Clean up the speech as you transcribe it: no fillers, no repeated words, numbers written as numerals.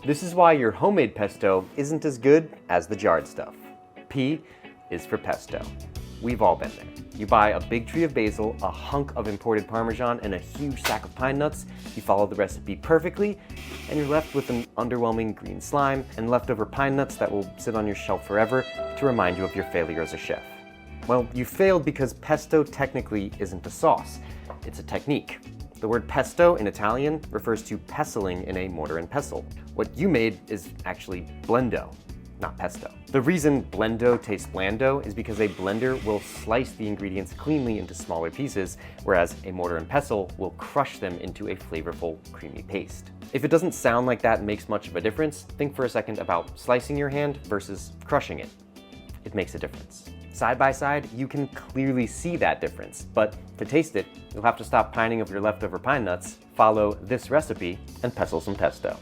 This is why your homemade pesto isn't as good as the jarred stuff. P is for pesto. We've all been there. You buy a big tree of basil, a hunk of imported Parmesan, and a huge sack of pine nuts. You follow the recipe perfectly, and you're left with an underwhelming green slime and leftover pine nuts that will sit on your shelf forever to remind you of your failure as a chef. Well, you failed because pesto technically isn't a sauce. It's a technique. The word pesto in Italian refers to pestling in a mortar and pestle. What you made is actually blendo, not pesto. The reason blendo tastes blando is because a blender will slice the ingredients cleanly into smaller pieces, whereas a mortar and pestle will crush them into a flavorful, creamy paste. If it doesn't sound like that makes much of a difference, think for a second about slicing your hand versus crushing it. It makes a difference. Side by side, you can clearly see that difference, but to taste it, you'll have to stop pining of your leftover pine nuts, follow this recipe, and pestle some pesto.